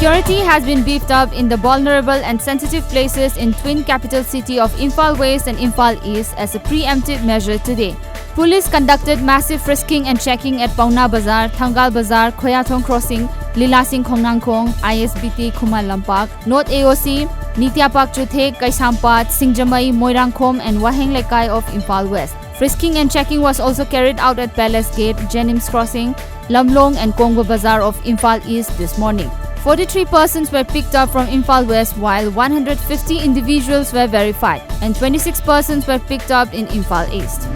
Security has been beefed up in the vulnerable and sensitive places in twin capital city of Imphal West and Imphal East as a preemptive measure today. Police conducted massive frisking and checking at Pauna Bazar, Thangal Bazar, Khoyathong Crossing, Lilasing Khongnangkhong, ISBT Khuman Lampak, North AOC, Nityapak Chuthe, Kaisampat, Singjamai, Moirangkhom and Waheng Lekai of Imphal West. Frisking and checking was also carried out at Palace Gate, Jenims Crossing, Lamlong and Kongwa Bazar of Imphal East this morning. 43 persons were picked up from Imphal West while 150 individuals were verified and 26 persons were picked up in Imphal East.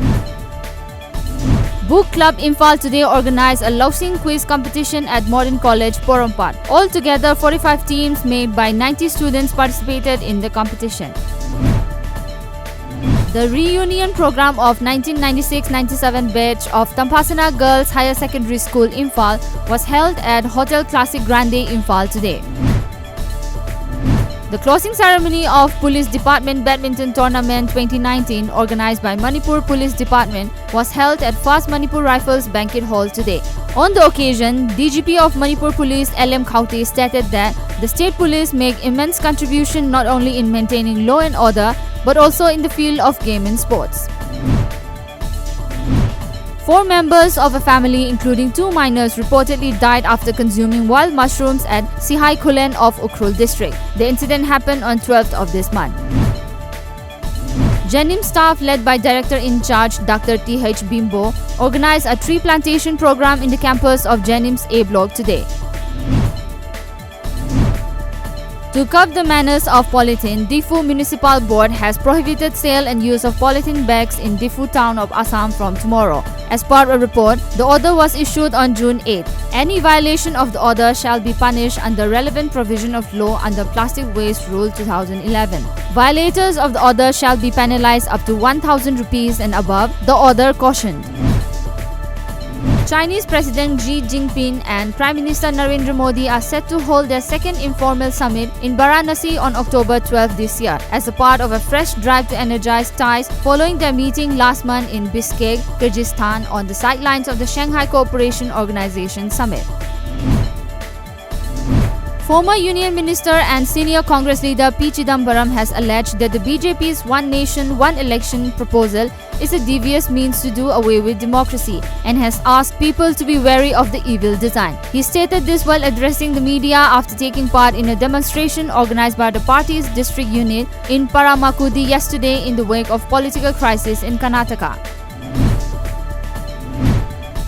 Book Club Imphal today organized a lousing quiz competition at Modern College, Porompat. Altogether, 45 teams made by 90 students participated in the competition. The reunion program of 1996-97 batch of Tampasana Girls Higher Secondary School, Imphal was held at Hotel Classic Grande, Imphal today. The closing ceremony of Police Department Badminton Tournament 2019 organized by Manipur Police Department was held at Fast Manipur Rifles Banquet Hall today. On the occasion, DGP of Manipur Police LM Khauti stated that the state police make immense contribution not only in maintaining law and order but also in the field of game and sports. 4 members of a family, including 2 minors, reportedly died after consuming wild mushrooms at Sihai Kulen of Ukhrul district. The incident happened on 12th of this month. Jenims staff led by Director-in-Charge Dr. T.H. Bimbo organized a tree plantation program in the campus of Jenims A block today. To curb the menace of polythene, Difu Municipal Board has prohibited sale and use of polythene bags in Difu town of Assam from tomorrow. As per a report, the order was issued on June 8. Any violation of the order shall be punished under relevant provision of law under Plastic Waste Rule 2011. Violators of the order shall be penalized up to 1,000 rupees and above, the order cautioned. Chinese President Xi Jinping and Prime Minister Narendra Modi are set to hold their second informal summit in Varanasi on October 12 this year as a part of a fresh drive to energize ties following their meeting last month in Bishkek, Kyrgyzstan on the sidelines of the Shanghai Cooperation Organization Summit. Former Union Minister and senior Congress leader P. Chidambaram has alleged that the BJP's One Nation, One Election proposal is a devious means to do away with democracy and has asked people to be wary of the evil design. He stated this while addressing the media after taking part in a demonstration organized by the party's district unit in Paramakudi yesterday in the wake of political crisis in Karnataka.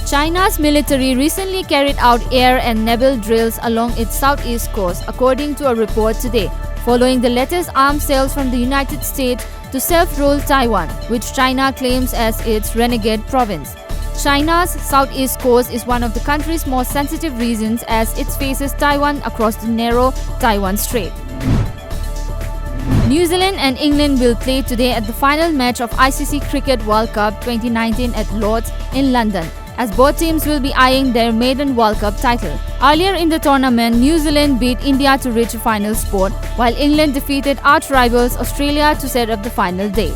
China's military recently carried out air and naval drills along its southeast coast, according to a report today, following the latest arms sales from the United States to self-ruled Taiwan, which China claims as its renegade province. China's southeast coast is one of the country's most sensitive regions as it faces Taiwan across the narrow Taiwan Strait. New Zealand and England will play today at the final match of ICC Cricket World Cup 2019 at Lord's in London, as both teams will be eyeing their maiden World Cup title. Earlier in the tournament, New Zealand beat India to reach a final spot, while England defeated arch rivals Australia to set up the final date.